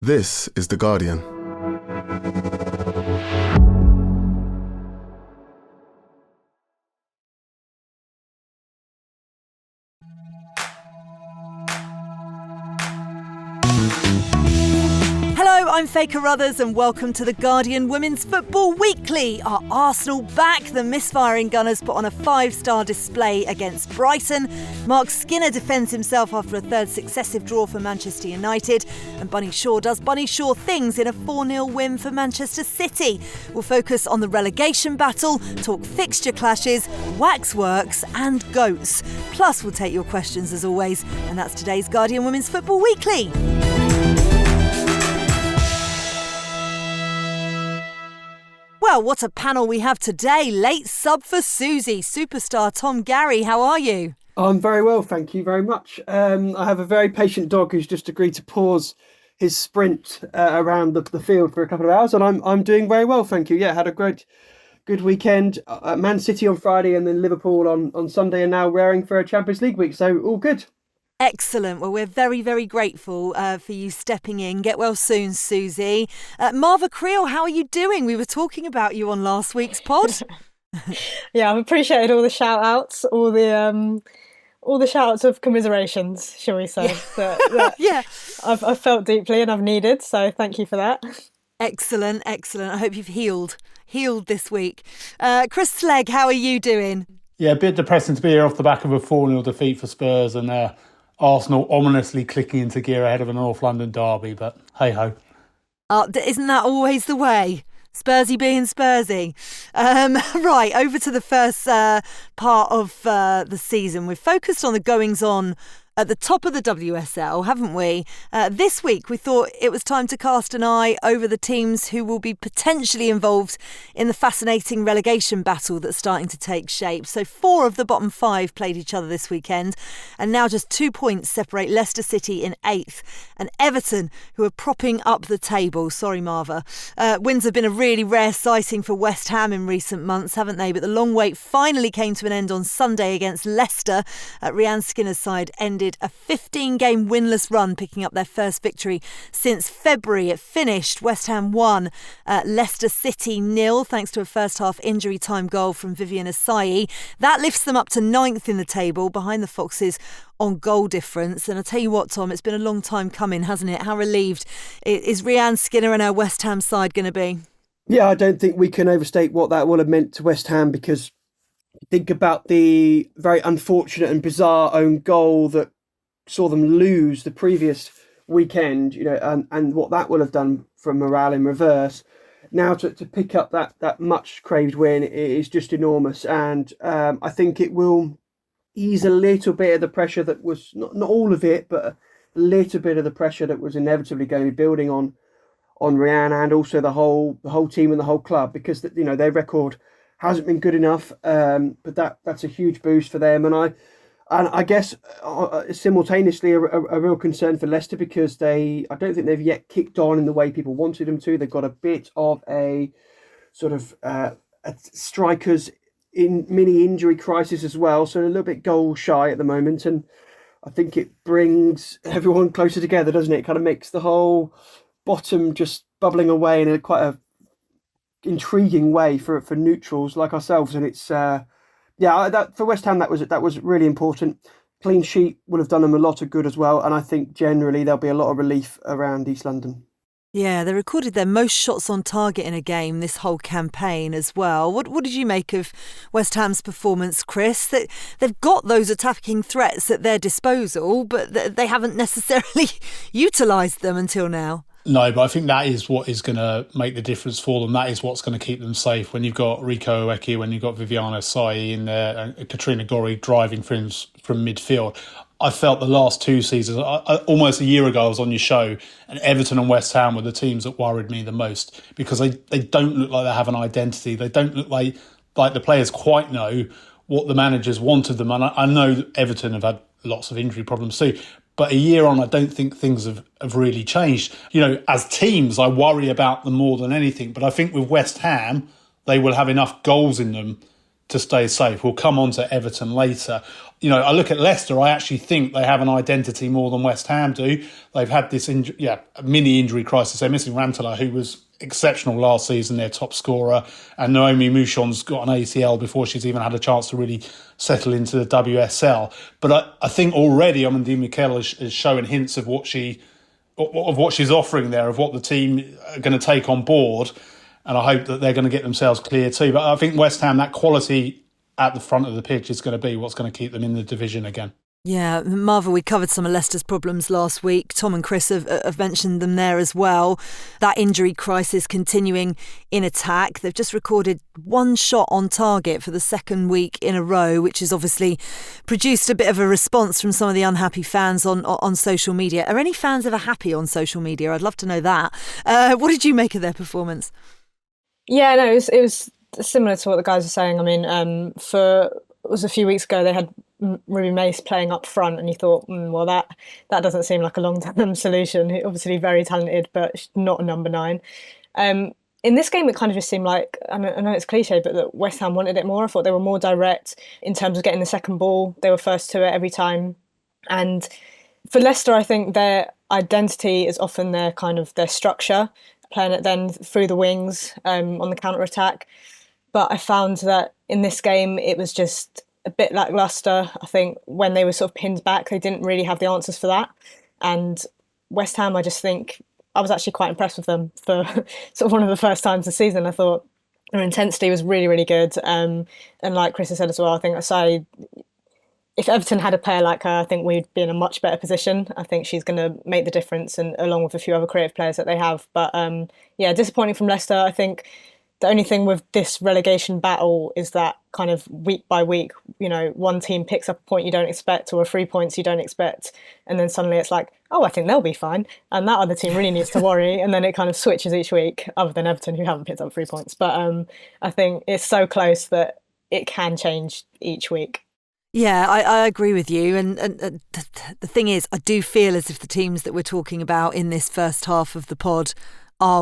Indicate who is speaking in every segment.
Speaker 1: This is The Guardian.
Speaker 2: Hello, I'm Faye Carruthers and welcome to The Guardian Women's Football Weekly. Are Arsenal back? The misfiring Gunners put on a 5-star display against Brighton. Mark Skinner defends himself after a third successive draw for Manchester United. And Bunny Shaw does Bunny Shaw things in a 4-0 win for Manchester City. We'll focus on the relegation battle, talk fixture clashes, waxworks and goats. Plus we'll take your questions as always. And that's today's Guardian Women's Football Weekly. Well, what a panel we have today. Late sub for Susie, superstar Tom Garry. How are you?
Speaker 3: I'm very well, thank you very much. I have a very patient dog who's just agreed to pause his sprint around the field for a couple of hours, and I'm doing very well, thank you. Yeah, had a good weekend. Man City on Friday and then Liverpool on Sunday, and now raring for a Champions League week, so all good.
Speaker 2: Excellent. Well, we're very, very grateful for you stepping in. Get well soon, Susie. Marva Kreel, how are you doing? We were talking about you on last week's pod.
Speaker 4: Yeah, I've appreciated all the shout outs, all the shout outs of commiserations, shall we say. That
Speaker 2: Yeah.
Speaker 4: I've felt deeply and I've needed, so thank you for that.
Speaker 2: Excellent. I hope you've healed this week. Chris Slegg, how are you doing?
Speaker 5: Yeah, a bit depressing to be here off the back of a 4-0 defeat for Spurs and Arsenal ominously clicking into gear ahead of a North London derby, but hey-ho.
Speaker 2: Isn't that always the way? Spursy being Spursy. Right, over to the first part of the season. We've focused on the goings-on at the top of the WSL, haven't we? This week we thought it was time to cast an eye over the teams who will be potentially involved in the fascinating relegation battle that's starting to take shape. So 4 of the bottom 5 played each other this weekend, and now just 2 points separate Leicester City in 8th and Everton, who are propping up the table. Sorry, Marva. Wins have been a really rare sighting for West Ham in recent months, haven't they? But the long wait finally came to an end on Sunday against Leicester. Renée Slegers' side ended a 15-game winless run, picking up their first victory since February. It finished West Ham 1, Leicester City 0, thanks to a first-half injury-time goal from Vivian Asai. That lifts them up to 9th in the table, behind the Foxes on goal difference. And I tell you what, Tom, it's been a long time coming, hasn't it? How relieved is Renée Slegers and our West Ham side going to be?
Speaker 3: Yeah, I don't think we can overstate what that will have meant to West Ham, because think about the very unfortunate and bizarre own goal that saw them lose the previous weekend, and what that will have done for morale in reverse. Now to pick up that much craved win is just enormous, and I think it will ease a little bit of the pressure that was not all of it, but a little bit of the pressure that was inevitably going to be building on Renée and also the whole team and the whole club, because their record hasn't been good enough, but that's a huge boost for them, and I guess simultaneously a real concern for Leicester, because I don't think they've yet kicked on in the way people wanted them to. They've got a bit of a sort of a strikers in mini injury crisis as well, so a little bit goal shy at the moment, and I think it brings everyone closer together, doesn't it? It kind of makes the whole bottom just bubbling away in a quite a intriguing way for neutrals like ourselves, and it's for West Ham that was really important. Clean sheet would have done them a lot of good as well, and I think generally there'll be a lot of relief around East London.
Speaker 2: Yeah, they recorded their most shots on target in a game this whole campaign as well. What did you make of West Ham's performance, Chris? They've got those attacking threats at their disposal, but they haven't necessarily utilised them until now.
Speaker 5: No, but I think that is what is going to make the difference for them. That is what's going to keep them safe. When you've got Rico Oweki, when you've got Viviana Asai in there, and Katrina Gorry driving from midfield. I felt the last 2 seasons, almost a year ago, I was on your show, and Everton and West Ham were the teams that worried me the most, because they don't look like they have an identity. They don't look like the players quite know what the managers wanted them. And I know that Everton have had lots of injury problems too. But a year on, I don't think things have really changed. As teams, I worry about them more than anything. But I think with West Ham, they will have enough goals in them to stay safe. We'll come on to Everton later. I look at Leicester, I actually think they have an identity more than West Ham do. They've had this mini injury crisis. They're missing Ramtala, who was exceptional last season, their top scorer, and Naomi Mouchon's got an ACL before she's even had a chance to really settle into the WSL. But I think already Amandine Mikel is showing hints of what she's offering there, of what the team are going to take on board. And I hope that they're going to get themselves clear too. But I think West Ham, that quality at the front of the pitch is going to be what's going to keep them in the division again.
Speaker 2: Yeah, Marva, we covered some of Leicester's problems last week. Tom and Chris have mentioned them there as well. That injury crisis continuing in attack. They've just recorded one shot on target for the second week in a row, which has obviously produced a bit of a response from some of the unhappy fans on social media. Are any fans ever happy on social media? I'd love to know that. What did you make of their performance?
Speaker 4: Yeah, no, it was similar to what the guys are saying. I mean, it was a few weeks ago, they had Ruby Mace playing up front, and you thought, well, that doesn't seem like a long-term solution. Obviously very talented, but not a number 9. In this game, it kind of just seemed like, I know it's cliche, but that West Ham wanted it more. I thought they were more direct in terms of getting the second ball. They were first to it every time. And for Leicester, I think their identity is often their structure, playing it then through the wings on the counter-attack. But I found that in this game, it was just a bit lacklustre. I think when they were sort of pinned back, they didn't really have the answers for that. And West Ham, I just think I was actually quite impressed with them for sort of one of the first times this season. I thought their intensity was really, really good. And like Chris has said as well, I think aside, if Everton had a player like her, I think we'd be in a much better position. I think she's going to make the difference, and along with a few other creative players that they have. But disappointing from Leicester. I think the only thing with this relegation battle is that kind of week by week, one team picks up a point you don't expect or 3 points you don't expect. And then suddenly it's like, oh, I think they'll be fine. And that other team really needs to worry. And then it kind of switches each week, other than Everton, who haven't picked up 3 points. But I think it's so close that it can change each week.
Speaker 2: Yeah, I agree with you. And the thing is, I do feel as if the teams that we're talking about in this first half of the pod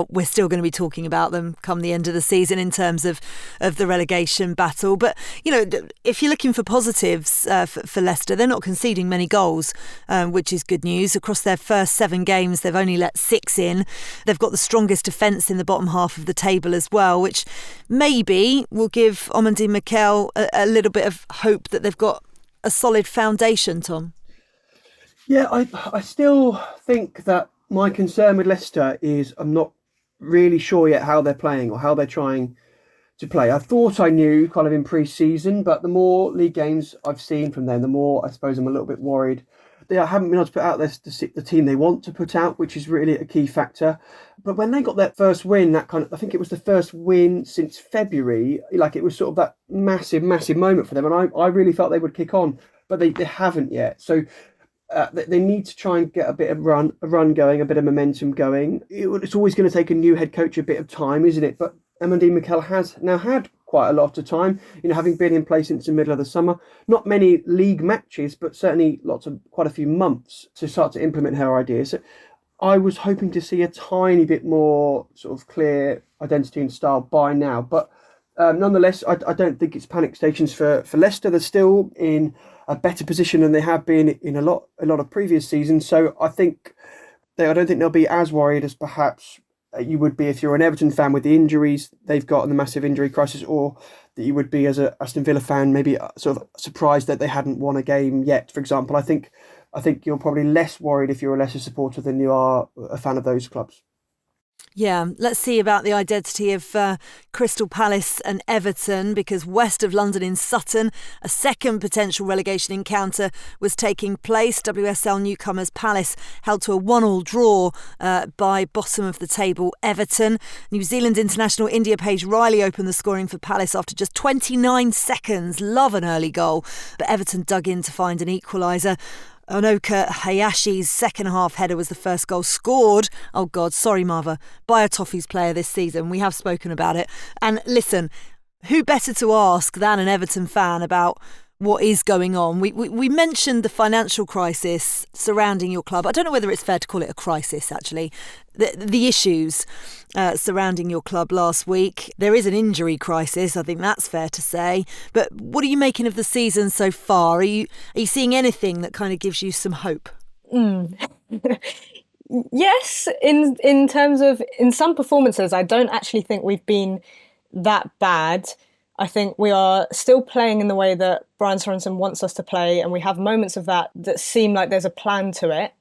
Speaker 2: we're still going to be talking about them come the end of the season in terms of the relegation battle. But, if you're looking for positives for Leicester, they're not conceding many goals, which is good news. Across their first 7 games, they've only let 6 in. They've got the strongest defence in the bottom half of the table as well, which maybe will give Amandine Mikel a little bit of hope that they've got a solid foundation, Tom.
Speaker 3: Yeah, I still think that my concern with Leicester is I'm not really sure yet how they're playing or how they're trying to play. I thought I knew kind of in pre-season, but the more league games I've seen from them, the more I suppose I'm a little bit worried. They haven't been able to put out the team they want to put out, which is really a key factor. But when they got that first win, I think it was the first win since February, like it was sort of that massive, massive moment for them. And I really felt they would kick on, but they haven't yet. So they need to try and get a bit of a run going, a bit of momentum going. It's always going to take a new head coach a bit of time, isn't it? But Amandine Mikel has now had quite a lot of time, having been in place since the middle of the summer. Not many league matches, but certainly quite a few months to start to implement her ideas. So I was hoping to see a tiny bit more sort of clear identity and style by now. But nonetheless, I don't think it's panic stations for Leicester. They're still in a better position than they have been in a lot of previous seasons. So I don't think they'll be as worried as perhaps you would be if you're an Everton fan with the injuries they've got and the massive injury crisis, or that you would be as a Aston Villa fan, maybe sort of surprised that they hadn't won a game yet, for example. I think you're probably less worried if you're a Leicester supporter than you are a fan of those clubs.
Speaker 2: Yeah, let's see about the identity of Crystal Palace and Everton, because west of London in Sutton, a second potential relegation encounter was taking place. WSL newcomers Palace held to a 1-1 draw by bottom of the table Everton. New Zealand international India Paige Riley opened the scoring for Palace after just 29 seconds. Love an early goal, but Everton dug in to find an equaliser. Onoka Hayashi's second half header was the first goal scored, oh God, sorry Marva, by a Toffees player this season. We have spoken about it. And listen, who better to ask than an Everton fan about what is going on. We mentioned the financial crisis surrounding your club. I don't know whether it's fair to call it a crisis, actually. The issues surrounding your club last week. There is an injury crisis, I think that's fair to say. But what are you making of the season so far? Are you seeing anything that kind of gives you some hope?
Speaker 4: Yes, in terms of, in some performances, I don't actually think we've been that bad. I think we are still playing in the way that Brian Sorensen wants us to play, and we have moments of that seem like there's a plan to it.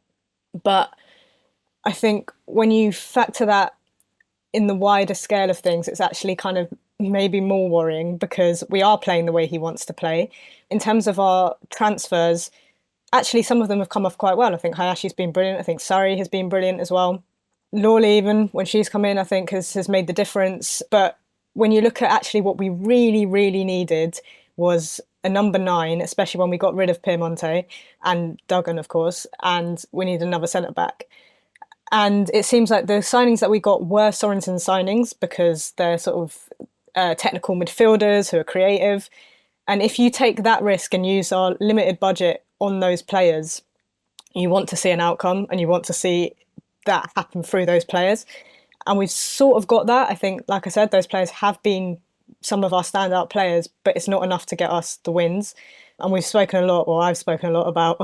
Speaker 4: But I think when you factor that in the wider scale of things, it's actually kind of maybe more worrying, because we are playing the way he wants to play. In terms of our transfers, actually some of them have come off quite well. I think Hayashi's been brilliant. I think Surrey has been brilliant as well. Lawley, even when she's come in, I think has made the difference. But when you look at actually what we really, really needed was a number 9, especially when we got rid of Piemonte and Duggan, of course, and we need another centre-back. And it seems like the signings that we got were Sorensen signings, because they're sort of technical midfielders who are creative. And if you take that risk and use our limited budget on those players, you want to see an outcome, and you want to see that happen through those players. And we've sort of got that. I think, like I said, those players have been some of our standout players, but it's not enough to get us the wins. And we've spoken a lot, or I've spoken a lot about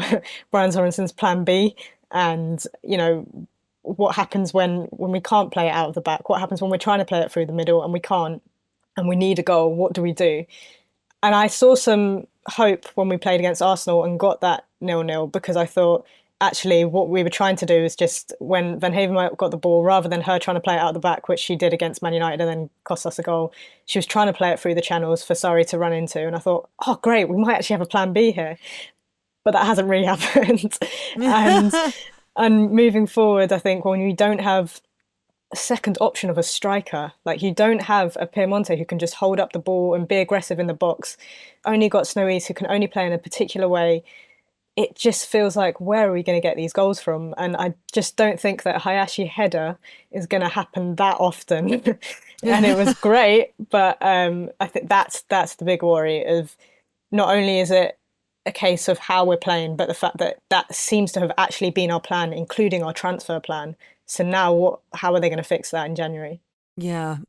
Speaker 4: Brian Sorensen's plan B, and, you know, what happens when we can't play it out of the back? What happens when we're trying to play it through the middle and we can't, and we need a goal? What do we do? And I saw some hope when we played against Arsenal and got that 0-0, because I thought, actually, what we were trying to do is just, when Van Havermaet got the ball, rather than her trying to play it out the back, which she did against Man United and then cost us a goal, she was trying to play it through the channels for Surrey to run into. And I thought, oh, great, we might actually have a plan B here. But that hasn't really happened. And moving forward, I think when you don't have a second option of a striker, like you don't have a Piemonte who can just hold up the ball and be aggressive in the box, only got Snow East who can only play in a particular way, it just feels like, where are we going to get these goals from? And I just don't think that Hayashi header is going to happen that often. And it was great, but I think that's the big worry of, not only is it a case of how we're playing, but the fact that that seems to have actually been our plan, including our transfer plan. So now how are they going to fix that in January?
Speaker 2: Yeah.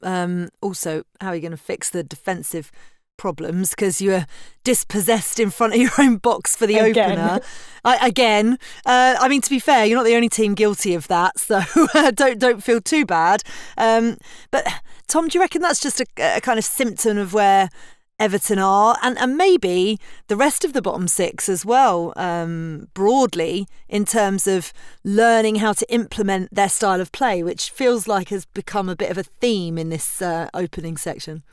Speaker 2: Also, how are you going to fix the defensive problems, because you were dispossessed in front of your own box for the opener again. I mean, to be fair, you're not the only team guilty of that, so don't feel too bad. But Tom, do you reckon that's just a kind of symptom of where Everton are, and maybe the rest of the bottom 6 as well, broadly, in terms of learning how to implement their style of play, which feels like has become a bit of a theme in this opening section?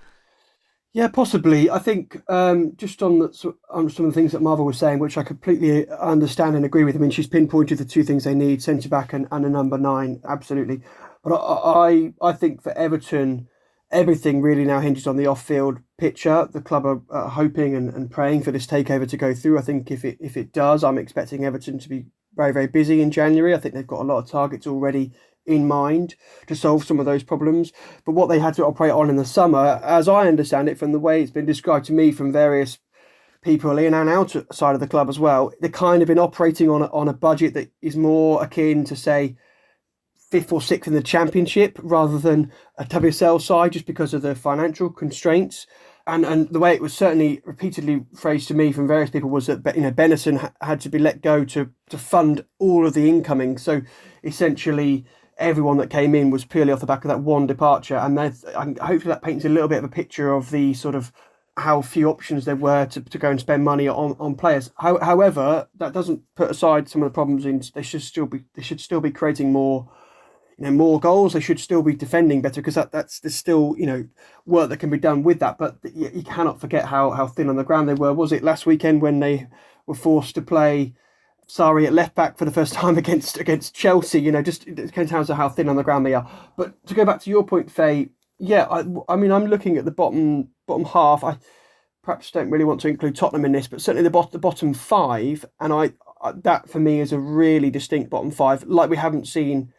Speaker 3: Yeah, possibly. I think just on some of the things that Marva was saying, which I completely understand and agree with. I mean, she's pinpointed the 2 things they need: centre back and a number 9. Absolutely. But I think for Everton, everything really now hinges on the off-field picture. The club are hoping and praying for this takeover to go through. I think if it does, I'm expecting Everton to be very, very busy in January. I think they've got a lot of targets already in mind to solve some of those problems. But what they had to operate on in the summer, as I understand it from the way it's been described to me from various people in and outside of the club as well, they're kind of been operating on a budget that is more akin to, say, 5th or 6th in the Championship rather than a WSL side, just because of the financial constraints. And the way it was certainly repeatedly phrased to me from various people was that, you know, Benison had to be let go to fund all of the incoming. So essentially everyone that came in was purely off the back of that one departure. And hopefully that paints a little bit of a picture of the sort of how few options there were to go and spend money on players. However, that doesn't put aside some of the problems. They should still be creating more goals. They should still be defending better, because there's still, work that can be done with that. But you cannot forget how thin on the ground they were. Was it last weekend when they were forced to play Sarri at left back for the first time against Chelsea? Just it depends how thin on the ground they are. But to go back to your point, Faye, yeah, I mean, I'm looking at the bottom half. I perhaps don't really want to include Tottenham in this, but certainly the bottom 5, and I that for me is a really distinct bottom 5, like we haven't seen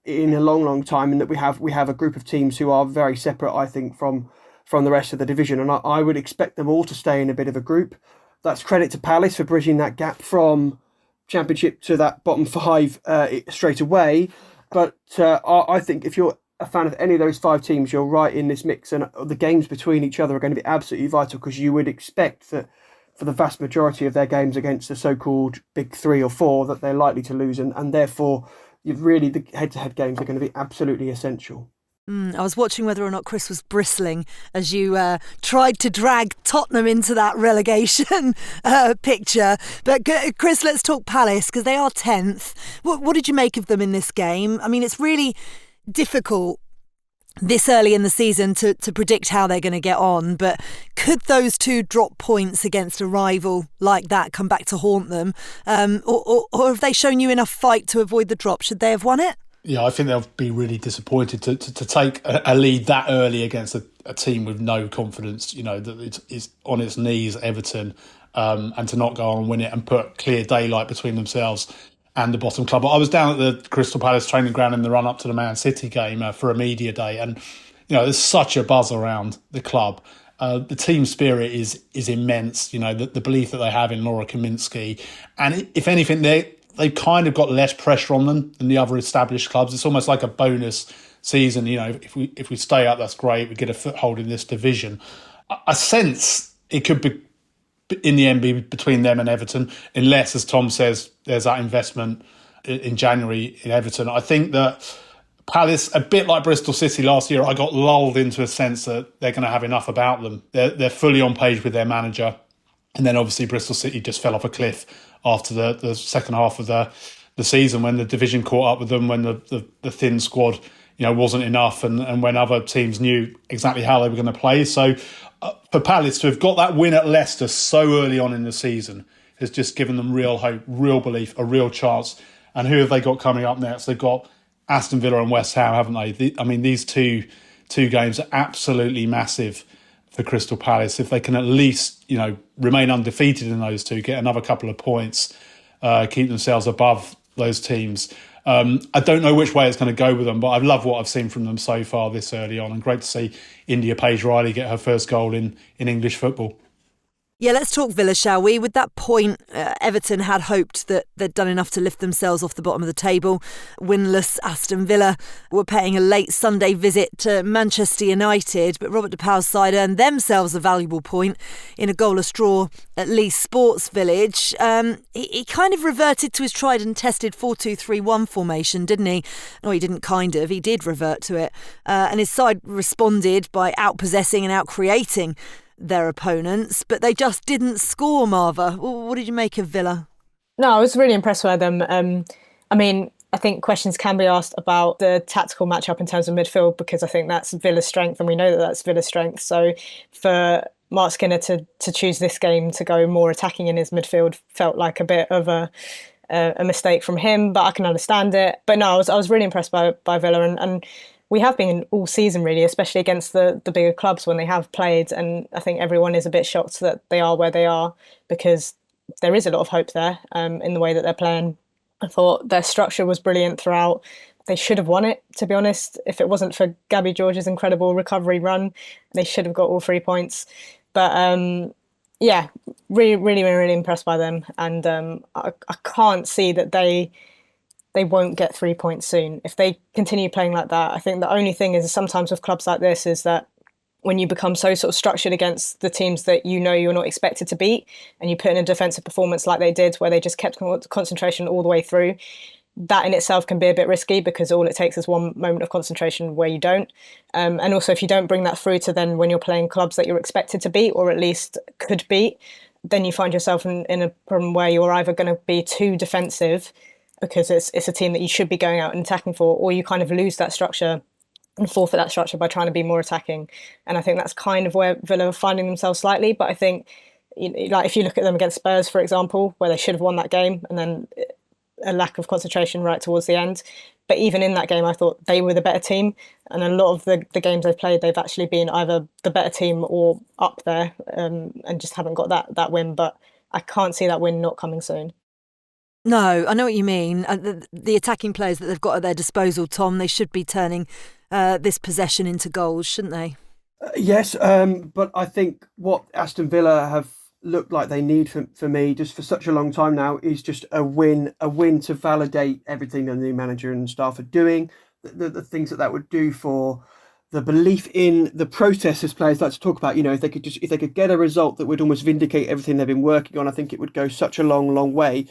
Speaker 3: in a long time, in that we have a group of teams who are very separate, I think, from the rest of the division. And I would expect them all to stay in a bit of a group. that's credit to Palace for bridging that gap from Championship to that bottom 5 straight away. But I think if you're a fan of any of those 5 teams, you're right in this mix, and the games between each other are going to be absolutely vital, because you would expect that for the vast majority of their games against the so-called big 3 or 4 that they're likely to lose, and therefore the head-to-head games are going to be absolutely essential.
Speaker 2: I was watching whether or not Chris was bristling as you tried to drag Tottenham into that relegation picture. But Chris, let's talk Palace, because they are 10th. What did you make of them in this game? I mean, it's really difficult this early in the season to predict how they're going to get on, but could those 2 drop points against a rival like that come back to haunt them? Or have they shown you enough fight to avoid the drop? Should they have won it?
Speaker 5: Yeah, I think they'll be really disappointed to take a lead that early against a team with no confidence, that it's on its knees, Everton, and to not go on and win it and put clear daylight between themselves and the bottom club. I was down at the Crystal Palace training ground in the run-up to the Man City game for a media day, and there's such a buzz around the club. The team spirit is immense, the belief that they have in Laura Kaminsky. And if anything, they've kind of got less pressure on them than the other established clubs. It's almost like a bonus season. If we stay up, that's great. We get a foothold in this division. I sense it could be in the end be between them and Everton, unless, as Tom says, there's that investment in January in Everton. I think that Palace, a bit like Bristol City last year, I got lulled into a sense that they're going to have enough about them. They're fully on page with their manager. And then obviously Bristol City just fell off a cliff after the second half of the season, when the division caught up with them, when the thin squad wasn't enough, and when other teams knew exactly how they were going to play. So for Palace to have got that win at Leicester so early on in the season has just given them real hope, real belief, a real chance. And who have they got coming up next? They've got Aston Villa and West Ham, haven't they? I mean, these two games are absolutely massive for Crystal Palace. If they can at least, remain undefeated in those 2, get another couple of points, keep themselves above those teams. I don't know which way it's going to go with them, but I've loved what I've seen from them so far this early on, and great to see India Page Riley get her first goal in English football.
Speaker 2: Yeah, let's talk Villa, shall we? With that point, Everton had hoped that they'd done enough to lift themselves off the bottom of the table. Winless Aston Villa were paying a late Sunday visit to Manchester United, but Robert DePauw's side earned themselves a valuable point in a goalless draw at Leeds Sports Village. He kind of reverted to his tried and tested 4-2-3-1 formation, didn't he? No, he didn't kind of. He did revert to it. And his side responded by outpossessing and outcreating their opponents, but they just didn't score, Marva. What did you make of Villa?
Speaker 4: No, I was really impressed by them. I think questions can be asked about the tactical matchup in terms of midfield, because I think that's Villa's strength, and we know that that's Villa's strength. So for Mark Skinner to choose this game to go more attacking in his midfield felt like a bit of a mistake from him, but I can understand it. But no, I was really impressed by Villa, and we have been all season, really, especially against the bigger clubs when they have played. And I think everyone is a bit shocked that they are where they are, because there is a lot of hope there in the way that they're playing. I thought their structure was brilliant throughout. They should have won it, to be honest. If it wasn't for Gabby George's incredible recovery run, they should have got all 3 points. But really, really, really impressed by them. And I can't see that they won't get 3 points soon. If they continue playing like that, I think the only thing is sometimes with clubs like this is that when you become so sort of structured against the teams that you're not expected to beat, and you put in a defensive performance like they did, where they just kept concentration all the way through, that in itself can be a bit risky, because all it takes is one moment of concentration where you don't. And also, if you don't bring that through to then when you're playing clubs that you're expected to beat, or at least could beat, then you find yourself in a problem where you're either going to be too defensive because it's a team that you should be going out and attacking for, or you kind of lose that structure and forfeit that structure by trying to be more attacking. And I think that's kind of where Villa are finding themselves slightly. But I think, like, if you look at them against Spurs, for example, where they should have won that game, and then a lack of concentration right towards the end. But even in that game, I thought they were the better team. And a lot of the games they've played, they've actually been either the better team or up there, and just haven't got that win. But I can't see that win not coming soon.
Speaker 2: No, I know what you mean. The attacking players that they've got at their disposal, Tom, they should be turning this possession into goals, shouldn't they?
Speaker 3: Yes, but I think what Aston Villa have look like they need for me just for such a long time now is just a win to validate everything the new manager and staff are doing, the things that would do for the belief in the process as players like to talk about. If they could get a result that would almost vindicate everything they've been working on, I think it would go such a long way.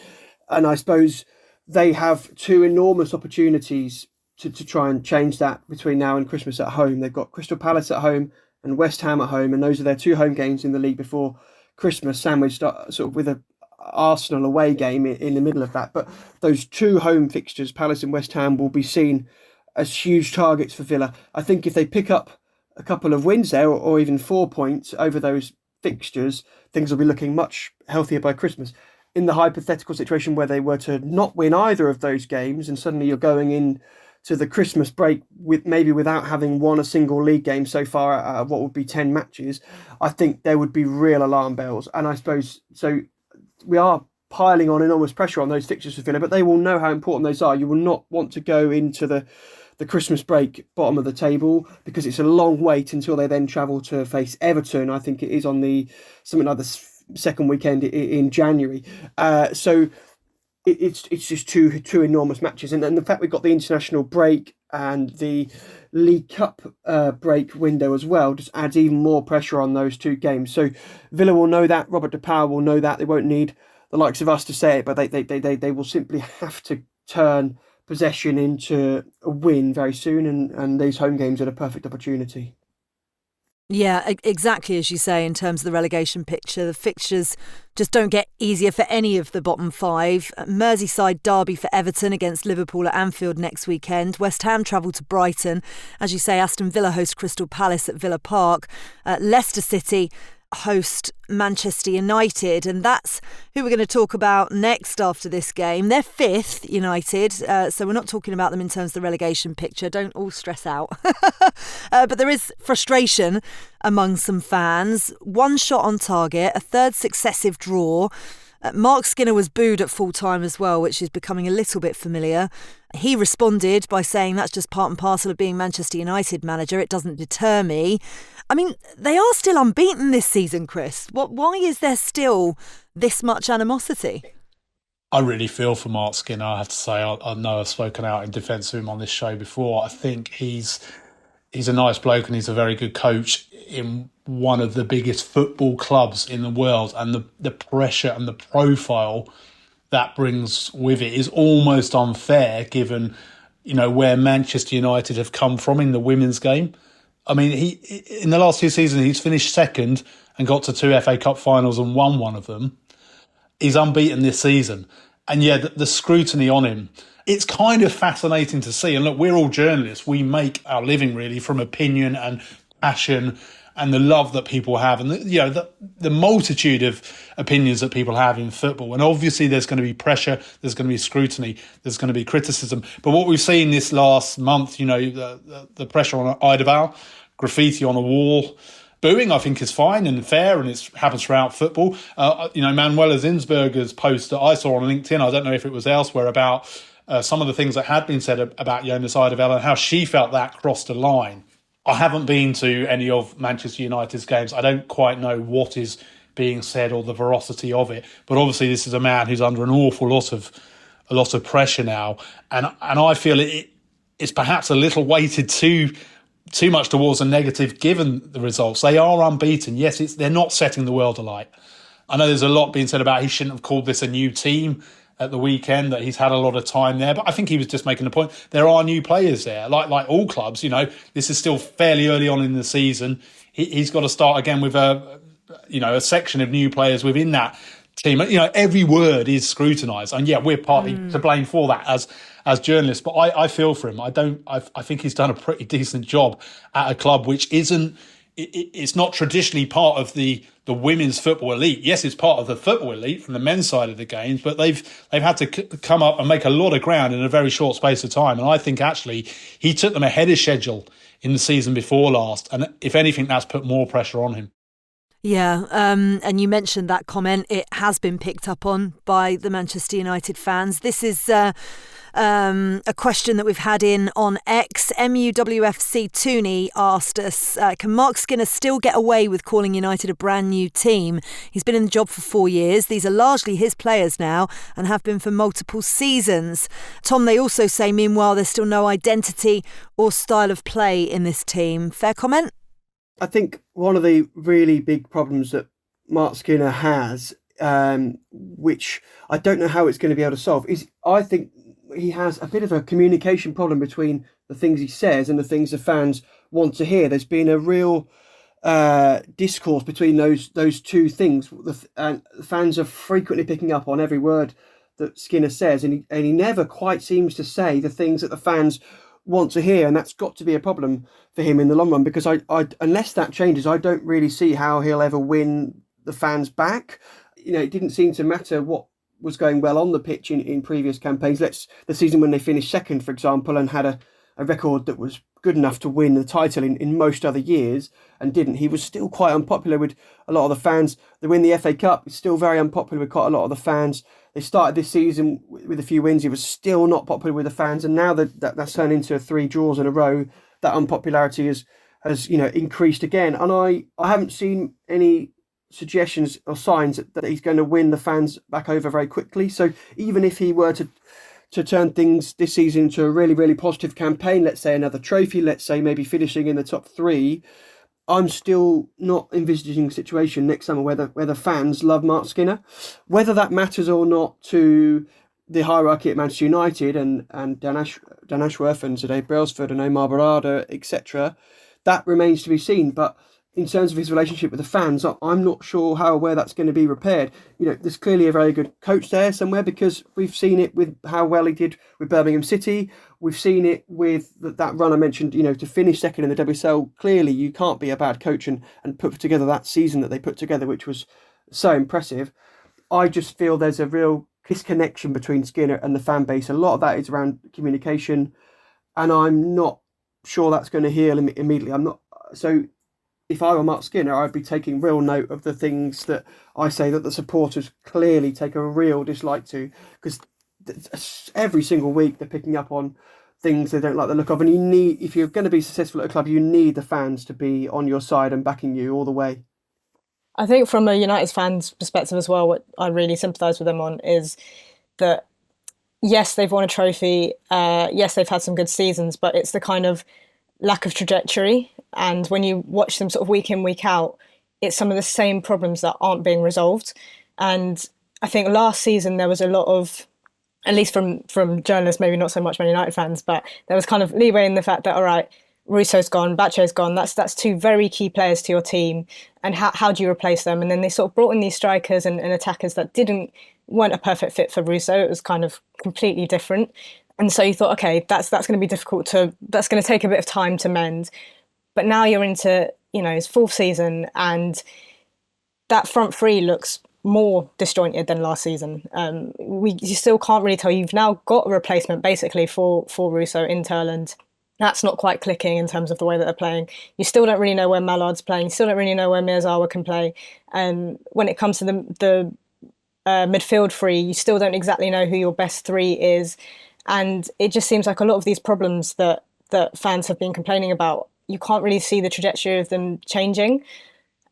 Speaker 3: And I suppose they have two enormous opportunities to try and change that between now and Christmas at home. They've got Crystal Palace at home and West Ham at home, and those are their two home games in the league before Christmas, sandwiched sort of with a Arsenal away game in the middle of that. But those two home fixtures, Palace and West Ham, will be seen as huge targets for Villa. I think if they pick up a couple of wins there, or even 4 points over those fixtures, things will be looking much healthier by Christmas. In the hypothetical situation where they were to not win either of those games, and suddenly you're going in to the Christmas break without having won a single league game so far out of what would be 10 matches, I think there would be real alarm bells. And I suppose, so we are piling on enormous pressure on those fixtures for Villa, but they will know how important those are. You will not want to go into the Christmas break bottom of the table, because it's a long wait until they then travel to face Everton. I think it is on something like the second weekend in January. So it's just two enormous matches, and the fact we've got the international break and the League Cup break window as well just adds even more pressure on those two games. So Villa will know that. Robert De Pauw will know that. They won't need the likes of us to say it, but they will simply have to turn possession into a win very soon, and these home games are a perfect opportunity.
Speaker 2: Yeah, exactly as you say, in terms of the relegation picture. The fixtures just don't get easier for any of the bottom five. Merseyside derby for Everton against Liverpool at Anfield next weekend. West Ham travel to Brighton. As you say, Aston Villa host Crystal Palace at Villa Park. Leicester City host Manchester United, and that's who we're going to talk about next after this game. They're fifth, United, so we're not talking about them in terms of the relegation picture. Don't all stress out. But there is frustration among some fans. One shot on target, a third successive draw. Mark Skinner was booed at full time as well, which is becoming a little bit familiar. He responded by saying that's just part and parcel of being Manchester United manager. It doesn't deter me. I mean, they are still unbeaten this season, Chris. Why is there still this much animosity?
Speaker 5: I really feel for Mark Skinner, I have to say. I know I've spoken out in defence of him on this show before. I think he's a nice bloke and he's a very good coach in one of the biggest football clubs in the world, and the pressure and the profile that brings with it is almost unfair given, where Manchester United have come from in the women's game. I mean, in the last two seasons, he's finished second and got to two FA Cup finals and won one of them. He's unbeaten this season. And yeah, the scrutiny on him, it's kind of fascinating to see. And look, we're all journalists. We make our living really from opinion and passion and the love that people have, and the multitude of opinions that people have in football. And obviously there's going to be pressure, there's going to be scrutiny, there's going to be criticism. But what we've seen this last month, the pressure on Eidevall, graffiti on a wall, booing, I think is fine and fair, and it happens throughout football. Manuela Zinsberger's post that I saw on LinkedIn, I don't know if it was elsewhere, about some of the things that had been said about Jonas Eidevall and how she felt that crossed a line. I haven't been to any of Manchester United's games. I don't quite know what is being said or the veracity of it. But obviously, this is a man who's under an awful lot of pressure now, and I feel it's perhaps a little weighted too much towards a negative given the results. They are unbeaten. Yes, they're not setting the world alight. I know there's a lot being said about he shouldn't have called this a new team at the weekend, that he's had a lot of time there. But I think he was just making the point. There are new players there, like all clubs. This is still fairly early on in the season. He's got to start again with a section of new players within that team. Every word is scrutinised, and yeah, we're partly to blame for that as journalists. But I feel for him. I think he's done a pretty decent job at a club which isn't. It's not traditionally part of the women's football elite. Yes, it's part of the football elite from the men's side of the games, but they've had to come up and make a lot of ground in a very short space of time. And I think actually he took them ahead of schedule in the season before last. And if anything, that's put more pressure on him.
Speaker 2: Yeah, and you mentioned that comment. It has been picked up on by the Manchester United fans. This is a question that we've had in on X. MUWFC Tooney asked us, can Mark Skinner still get away with calling United a brand new team? He's been in the job for 4 years. These are largely his players now and have been for multiple seasons. Tom, they also say, meanwhile, there's still no identity or style of play in this team. Fair comment?
Speaker 3: I think one of the really big problems that Mark Skinner has, which I don't know how it's going to be able to solve, is I think he has a bit of a communication problem between the things he says and the things the fans want to hear. There's been a real discourse between those two things. The fans are frequently picking up on every word that Skinner says, and he never quite seems to say the things that the fans want to hear, and that's got to be a problem for him in the long run, because I unless that changes, I don't really see how he'll ever win the fans back. It didn't seem to matter what was going well on the pitch in previous campaigns. The season when they finished second, for example, and had a record that was good enough to win the title in most other years, and didn't. He was still quite unpopular with a lot of the fans. They win the FA Cup, it's still very unpopular with quite a lot of the fans. They started this season with a few wins. He was still not popular with the fans, and now that's turned into 3 draws in a row. That unpopularity has increased again. And I haven't seen any suggestions or signs that he's going to win the fans back over very quickly. So even if he were to turn things this season into a really, really positive campaign, let's say another trophy, let's say maybe finishing in the top 3, I'm still not envisaging a situation next summer where the fans love Mark Skinner. Whether that matters or not to the hierarchy at Manchester United and Dan Ashworth and Dave Brailsford and Omar Barada, etc., that remains to be seen. But in terms of his relationship with the fans, I'm not sure where that's going to be repaired. There's clearly a very good coach there somewhere, because we've seen it with how well he did with Birmingham City. We've seen it with that run I mentioned, to finish second in the WSL. Clearly, you can't be a bad coach and put together that season that they put together, which was so impressive. I just feel there's a real disconnection between Skinner and the fan base. A lot of that is around communication, and I'm not sure that's going to heal immediately. If I were Mark Skinner, I'd be taking real note of the things that I say that the supporters clearly take a real dislike to, because every single week they're picking up on things they don't like the look of. And if you're going to be successful at a club, you need the fans to be on your side and backing you all the way.
Speaker 4: I think from a United fan's perspective as well, what I really sympathise with them on is that, yes, they've won a trophy, yes, they've had some good seasons, but it's the kind of lack of trajectory. And when you watch them sort of week in, week out, it's some of the same problems that aren't being resolved. And I think last season there was a lot of, at least from journalists, maybe not so much Man United fans, but there was kind of leeway in the fact that, all right, Russo's gone, Bacho's gone, that's 2 very key players to your team, and how do you replace them? And then they sort of brought in these strikers and attackers that weren't a perfect fit for Russo. It was kind of completely different. And so you thought, okay, that's going to be difficult that's going to take a bit of time to mend. But now you're into, his 4th season, and that front 3 looks more disjointed than last season. You still can't really tell. You've now got a replacement basically for Russo in Turland. That's not quite clicking in terms of the way that they're playing. You still don't really know where Mallard's playing. You still don't really know where Miyazawa can play. And when it comes to the midfield 3, you still don't exactly know who your best 3 is. And it just seems like a lot of these problems that fans have been complaining about, you can't really see the trajectory of them changing.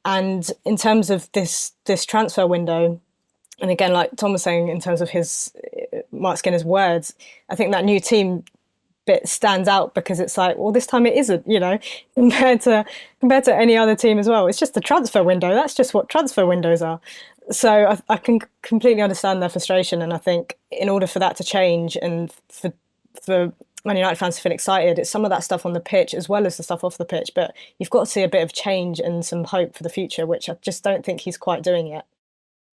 Speaker 4: And in terms of this transfer window, and again, like Tom was saying, in terms of Mark Skinner's words, I think that new team bit stands out, because it's like, well, this time it isn't, compared to any other team as well. It's just the transfer window. That's just what transfer windows are. So I can completely understand their frustration, and I think in order for that to change and for Man United fans to feel excited, it's some of that stuff on the pitch as well as the stuff off the pitch. But you've got to see a bit of change and some hope for the future, which I just don't think he's quite doing yet.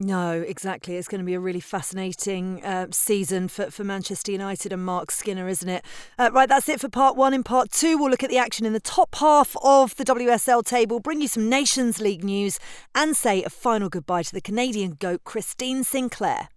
Speaker 2: No, exactly. It's going to be a really fascinating season for Manchester United and Mark Skinner, isn't it? Right, that's it for part 1. In part 2, we'll look at the action in the top half of the WSL table, bring you some Nations League news, and say a final goodbye to the Canadian GOAT, Christine Sinclair.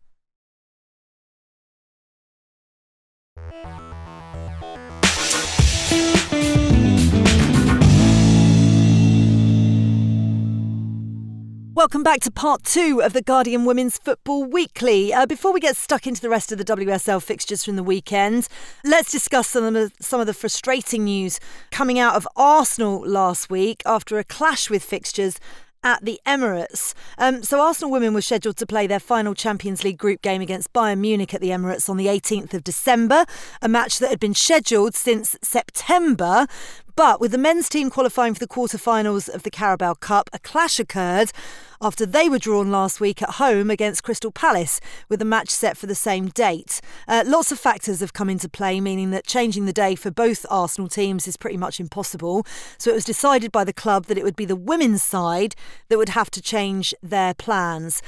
Speaker 2: Welcome back to part 2 of the Guardian Women's Football Weekly. Before we get stuck into the rest of the WSL fixtures from the weekend, let's discuss some of the frustrating news coming out of Arsenal last week after a clash with fixtures at the Emirates. So Arsenal women were scheduled to play their final Champions League group game against Bayern Munich at the Emirates on the 18th of December, a match that had been scheduled since September. But with the men's team qualifying for the quarter-finals of the Carabao Cup, a clash occurred after they were drawn last week at home against Crystal Palace, with the match set for the same date. Lots of factors have come into play, meaning that changing the day for both Arsenal teams is pretty much impossible. So it was decided by the club that it would be the women's side that would have to change their plans.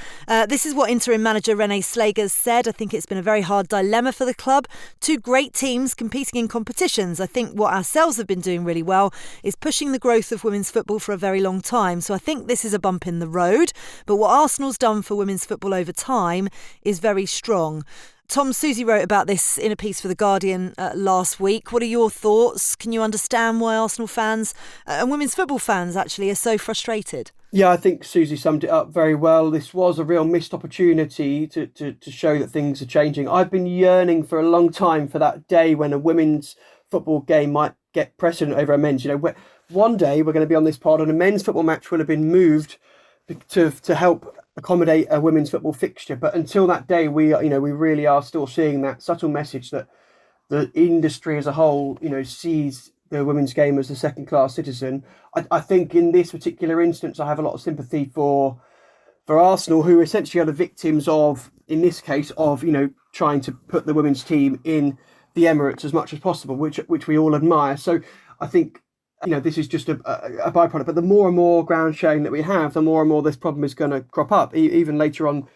Speaker 2: This is what interim manager Renée Slegers said. I think it's been a very hard dilemma for the club. Two great teams competing in competitions. I think what ourselves have been doing really well is pushing the growth of women's football for a very long time. So I think this is a bump in the road. But what Arsenal's done for women's football over time is very strong. Tom, Susie wrote about this in a piece for The Guardian last week. What are your thoughts? Can you understand why Arsenal fans and women's football fans actually are so frustrated?
Speaker 3: Yeah, I think Susie summed it up very well. This was a real missed opportunity to show that things are changing. I've been yearning for a long time for that day when a women's football game might get precedent over a men's. One day we're going to be on this pod and a men's football match will have been moved to help accommodate a women's football fixture. But until that day, we really are still seeing that subtle message that the industry as a whole, sees the women's game as a second-class citizen. I think in this particular instance, I have a lot of sympathy for Arsenal, who essentially are the victims of, in this case, of trying to put the women's team in the Emirates as much as possible, which we all admire. So I think this is just a byproduct. But the more and more ground sharing that we have, the more and more this problem is going to crop up, even later on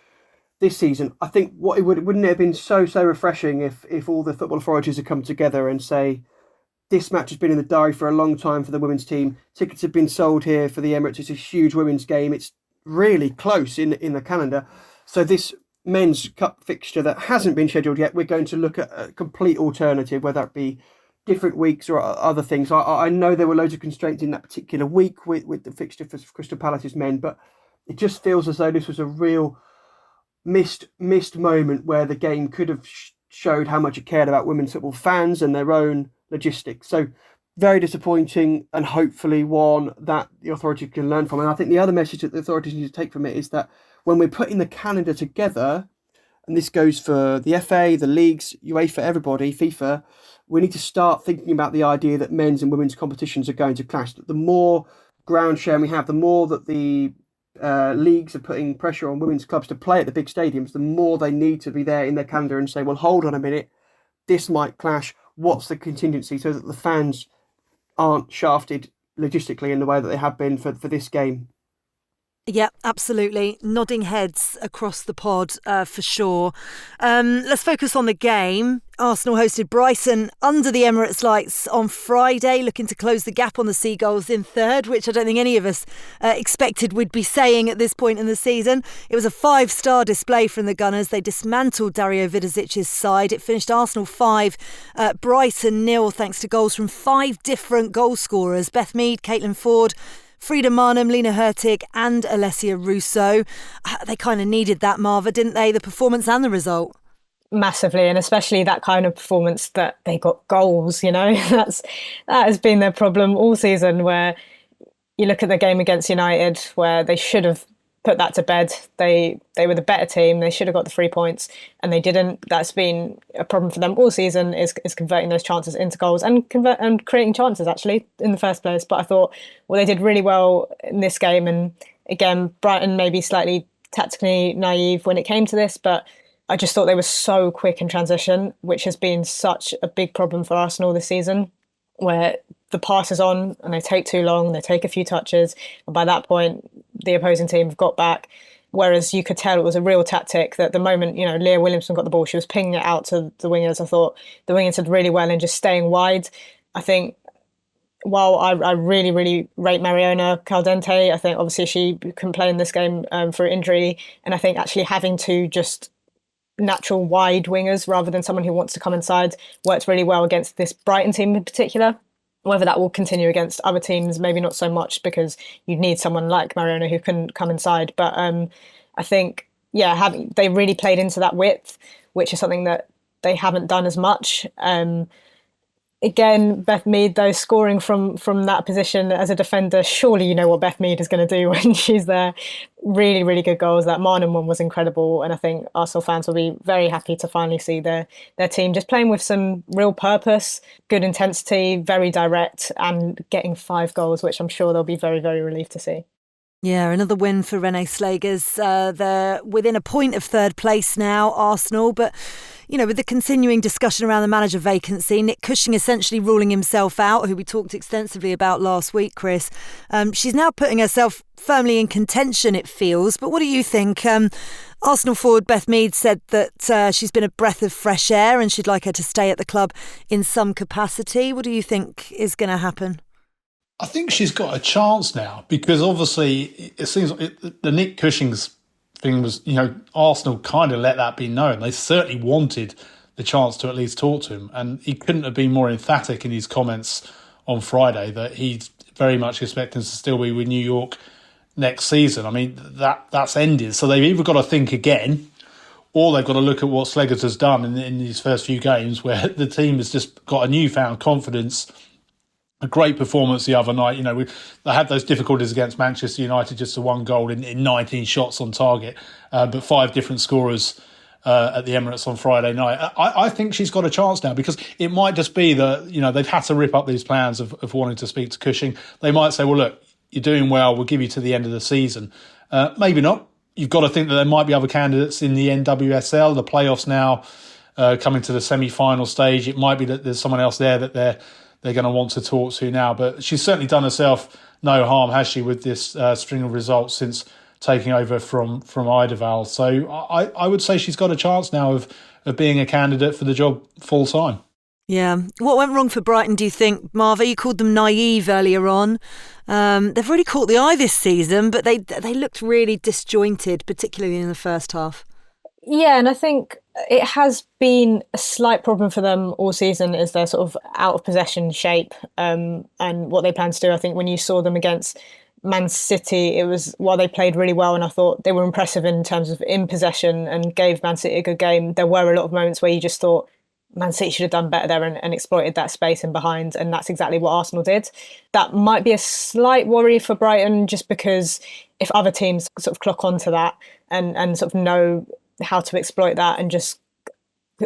Speaker 3: this season. I think wouldn't it have been so refreshing if all the football authorities had come together and say, this match has been in the diary for a long time for the women's team. Tickets have been sold here for the Emirates. It's a huge women's game. It's really close in the calendar. So this men's cup fixture that hasn't been scheduled yet, we're going to look at a complete alternative, whether it be different weeks or other things. I know there were loads of constraints in that particular week with the fixture for Crystal Palace's men, but it just feels as though this was a real missed moment where the game could have showed how much it cared about women's football fans and their own logistics. So very disappointing, and hopefully one that the authorities can learn from. And I think the other message that the authorities need to take from it is that when we're putting the calendar together, and this goes for the FA, the leagues, UEFA, everybody, FIFA, we need to start thinking about the idea that men's and women's competitions are going to clash. The more ground sharing we have, the more that the leagues are putting pressure on women's clubs to play at the big stadiums, the more they need to be there in their calendar and say, well, hold on a minute, this might clash. What's the contingency, so that the fans aren't shafted logistically in the way that they have been for this game?
Speaker 2: Yeah, absolutely. Nodding heads across the pod for sure. Let's focus on the game. Arsenal hosted Brighton under the Emirates lights on Friday, looking to close the gap on the Seagulls in third, which I don't think any of us expected we'd be saying at this point in the season. It was a 5-star display from the Gunners. They dismantled Dario Vidosic's side. It finished Arsenal 5, Brighton 0, thanks to goals from 5 different goal scorers: Beth Mead, Caitlin Ford, Frida Marnham, Lena Hurtig and Alessia Russo. They kind of needed that, Marva, didn't they? The performance and the result.
Speaker 4: Massively, and especially that kind of performance that they got goals, that has been their problem all season, where you look at the game against United where they should have put that to bed. They were the better team. They should have got the 3 points and they didn't. That's been a problem for them all season, is converting those chances into goals and creating chances actually in the first place. But I thought, well, they did really well in this game. And again, Brighton maybe slightly tactically naive when it came to this, but I just thought they were so quick in transition, which has been such a big problem for Arsenal this season, where the pass is on and they take too long, they take a few touches, and by that point, the opposing team have got back. Whereas you could tell it was a real tactic that the moment, Leah Williamson got the ball, she was pinging it out to the wingers. I thought the wingers did really well in just staying wide. I think while I really, really rate Mariona Caldente, I think obviously she couldn't play in this game for injury. And I think actually having to just natural wide wingers rather than someone who wants to come inside worked really well against this Brighton team in particular. Whether that will continue against other teams, maybe not so much, because you need someone like Mariona who can come inside. But I think, they really played into that width, which is something that they haven't done as much. Again, Beth Mead, though, scoring from that position as a defender, surely you know what Beth Mead is going to do when she's there. Really, really good goals. That Marnham one was incredible, and I think Arsenal fans will be very happy to finally see their team just playing with some real purpose, good intensity, very direct, and getting 5 goals, which I'm sure they'll be very, very relieved to see.
Speaker 2: Yeah, another win for Renée Slegers. They're within a point of third place now, Arsenal, but with the continuing discussion around the manager vacancy, Nick Cushing essentially ruling himself out, who we talked extensively about last week, Chris. She's now putting herself firmly in contention, it feels. But what do you think? Arsenal forward Beth Mead said that she's been a breath of fresh air and she'd like her to stay at the club in some capacity. What do you think is going to happen?
Speaker 5: I think she's got a chance now, because obviously it seems the Nick Cushing's thing was, Arsenal kind of let that be known. They certainly wanted the chance to at least talk to him, and he couldn't have been more emphatic in his comments on Friday that he's very much expecting to still be with New York next season. I mean, that's ended. So they've either got to think again, or they've got to look at what Slegg has done in these first few games, where the team has just got a newfound confidence. A great performance the other night. They had those difficulties against Manchester United, just the 1 goal in 19 shots on target, but 5 different scorers at the Emirates on Friday night. I think she's got a chance now, because it might just be that, they've had to rip up these plans of wanting to speak to Cushing. They might say, well, look, you're doing well, we'll give you to the end of the season. Maybe not. You've got to think that there might be other candidates in the NWSL, the playoffs now coming to the semi-final stage. It might be that there's someone else there that they're going to want to talk to now. But she's certainly done herself no harm, has she, with this string of results since taking over from Idaval. So I would say she's got a chance now of being a candidate for the job full time.
Speaker 2: Yeah. What went wrong for Brighton, do you think, Marva? You called them naive earlier on. They've really caught the eye this season, but they looked really disjointed, particularly in the first half.
Speaker 4: Yeah, and I think it has been a slight problem for them all season, is their sort of out of possession shape and what they plan to do. I think when you saw them against Man City, it was, while they played really well and I thought they were impressive in terms of in possession and gave Man City a good game, there were a lot of moments where you just thought Man City should have done better there and exploited that space in behind, and that's exactly what Arsenal did. That might be a slight worry for Brighton, just because if other teams sort of clock onto that and sort of know how to exploit that, and just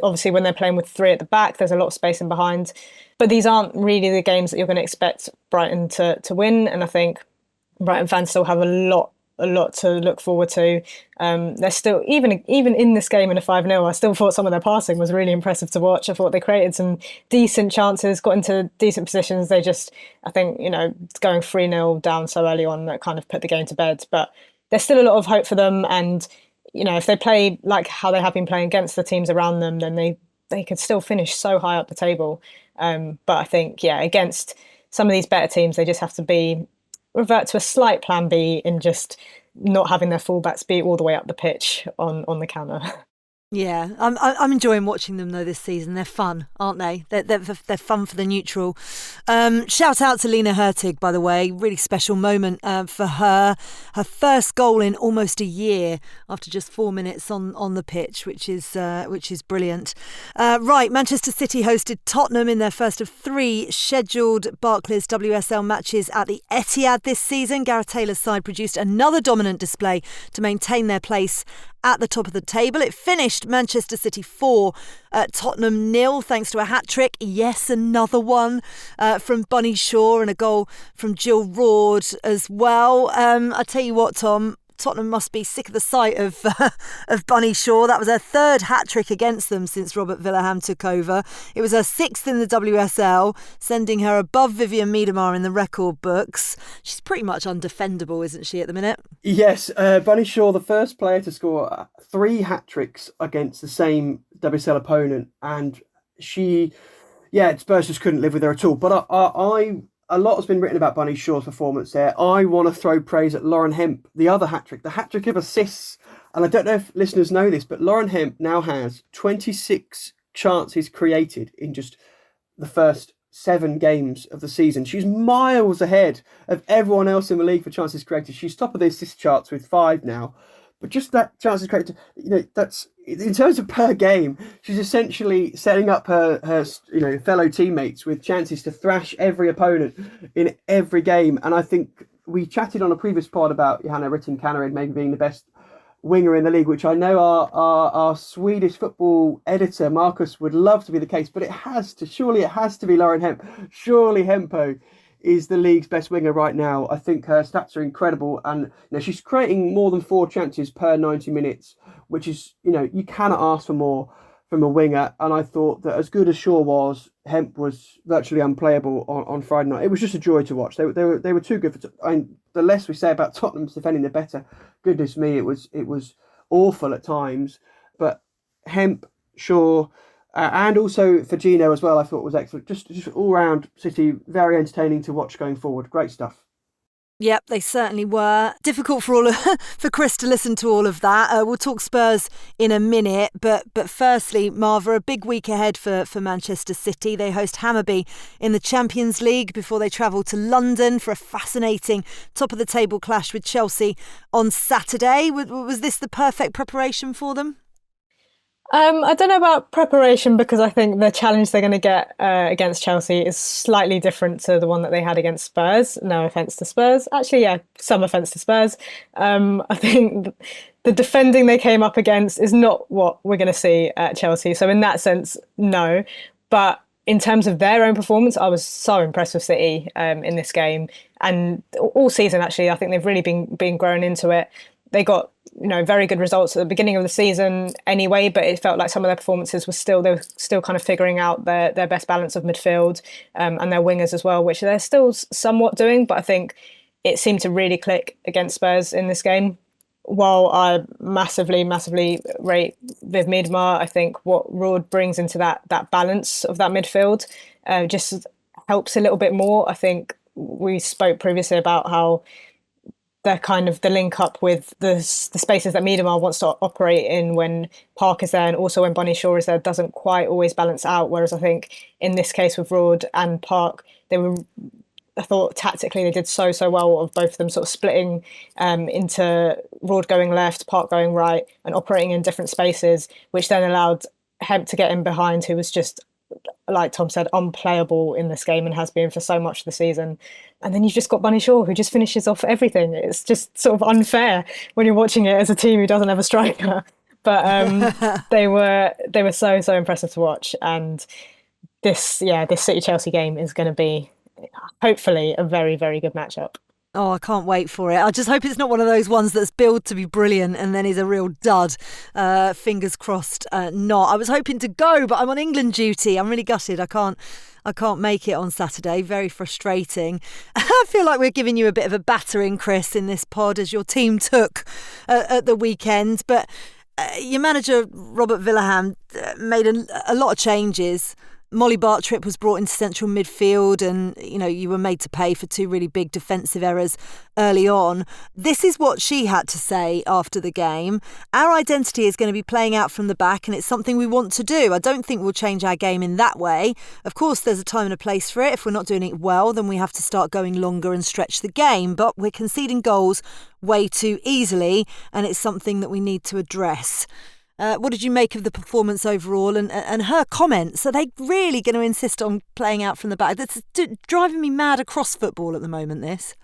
Speaker 4: obviously when they're playing with 3 at the back, there's a lot of space in behind. But these aren't really the games that you're going to expect Brighton to win, and I think Brighton fans still have a lot to look forward to. They're still, even in this game in a 5-0, I still thought some of their passing was really impressive to watch. I thought they created some decent chances, got into decent positions. They just, I think, going 3-0 down so early on, that kind of put the game to bed. But there's still a lot of hope for them, and if they play like how they have been playing against the teams around them, then they could still finish so high up the table. But I think, against some of these better teams, they just have to revert to a slight plan B in just not having their fullbacks be all the way up the pitch on the counter.
Speaker 2: Yeah, I'm enjoying watching them though this season. They're fun, aren't they? They're fun for the neutral. Shout out to Lena Hurtig, by the way. Really special moment for her. Her first goal in almost a year after just 4 minutes on the pitch, which is brilliant. Right, Manchester City hosted Tottenham in their first of 3 scheduled Barclays WSL matches at the Etihad this season. Gareth Taylor's side produced another dominant display to maintain their place at the top of the table. It finished Manchester City 4, Tottenham 0, thanks to a hat-trick. Yes, another one from Bunny Shaw and a goal from Jill Roord as well. I tell you what, Tom, Tottenham must be sick of the sight of Bunny Shaw. That was her 3rd hat-trick against them since Robert Villaham took over. It was her 6th in the WSL, sending her above Vivian Miedemar in the record books. She's pretty much undefendable, isn't she, at the minute?
Speaker 3: Yes, Bunny Shaw, the first player to score 3 hat-tricks against the same WSL opponent, and Spurs just couldn't live with her at all. But a lot has been written about Bunny Shaw's performance there. I want to throw praise at Lauren Hemp, the other hat-trick, the hat-trick of assists. And I don't know if listeners know this, but Lauren Hemp now has 26 chances created in just the first 7 games of the season. She's miles ahead of everyone else in the league for chances created. She's top of the assist charts with 5 now. But just that chances created, that's in terms of per game, she's essentially setting up her fellow teammates with chances to thrash every opponent in every game. And I think we chatted on a previous pod about Johanna Rytting-Kaneryd maybe being the best winger in the league, which I know our Swedish football editor Marcus would love to be the case, but it has to be Lauren Hemp. Surely Hempo is the league's best winger right now. I think her stats are incredible, and she's creating more than 4 chances per 90 minutes, which is, you cannot ask for more from a winger. And I thought that as good as Shaw was, Hemp was virtually unplayable on Friday night. It was just a joy to watch. They were too good for. The less we say about Tottenham's defending, the better. Goodness me, it was awful at times. But Hemp, Shaw, and also for Gino as well, I thought was excellent. Just all round City, very entertaining to watch going forward. Great stuff.
Speaker 2: Yep, they certainly were. Difficult for Chris to listen to all of that. We'll talk Spurs in a minute, but firstly, Marva, a big week ahead for Manchester City. They host Hammarby in the Champions League before they travel to London for a fascinating top-of-the-table clash with Chelsea on Saturday. Was this the perfect preparation for them?
Speaker 4: I don't know about preparation, because I think the challenge they're going to get against Chelsea is slightly different to the one that they had against Spurs. No offence to Spurs. Actually, yeah, some offence to Spurs. I think the defending they came up against is not what we're going to see at Chelsea. So in that sense, no. But in terms of their own performance, I was so impressed with City in this game. And all season, actually, I think they've really been grown into it. They got very good results at the beginning of the season anyway, but it felt like some of their performances were still kind of figuring out their best balance of midfield and their wingers as well, which they're still somewhat doing. But I think it seemed to really click against Spurs in this game. While I massively rate Viv Miedema, I think what Roord brings into that balance of that midfield just helps a little bit more. I think we spoke previously about how they're kind of the link up with the spaces that Miedema wants to operate in when Park is there, and also when Bunny Shaw is there, doesn't quite always balance out. Whereas I think in this case with Roord and Park, I thought tactically they did so well of both of them sort of splitting into Roord going left, Park going right, and operating in different spaces, which then allowed Hemp to get in behind, who was just, like Tom said, unplayable in this game and has been for so much of the season. And then you've just got Bunny Shaw, who just finishes off everything. It's just sort of unfair when you're watching it as a team who doesn't have a striker. But they were so impressive to watch. And this City Chelsea game is going to be hopefully a very, very good matchup.
Speaker 2: Oh, I can't wait for it. I just hope it's not one of those ones that's billed to be brilliant and then is a real dud. Fingers crossed not. I was hoping to go, but I'm on England duty. I'm really gutted. I can't make it on Saturday. Very frustrating. I feel like we're giving you a bit of a battering, Chris, in this pod, as your team took at the weekend. But your manager, Robert Villahamn, made a lot of changes. Molly Bartrip was brought into central midfield, and you were made to pay for 2 really big defensive errors early on. This is what she had to say after the game. Our identity is going to be playing out from the back, and it's something we want to do. I don't think we'll change our game in that way. Of course, there's a time and a place for it. If we're not doing it well, then we have to start going longer and stretch the game. But we're conceding goals way too easily, and it's something that we need to address. What did you make of the performance overall and her comments? Are they really going to insist on playing out from the back? That's driving me mad across football at the moment, this.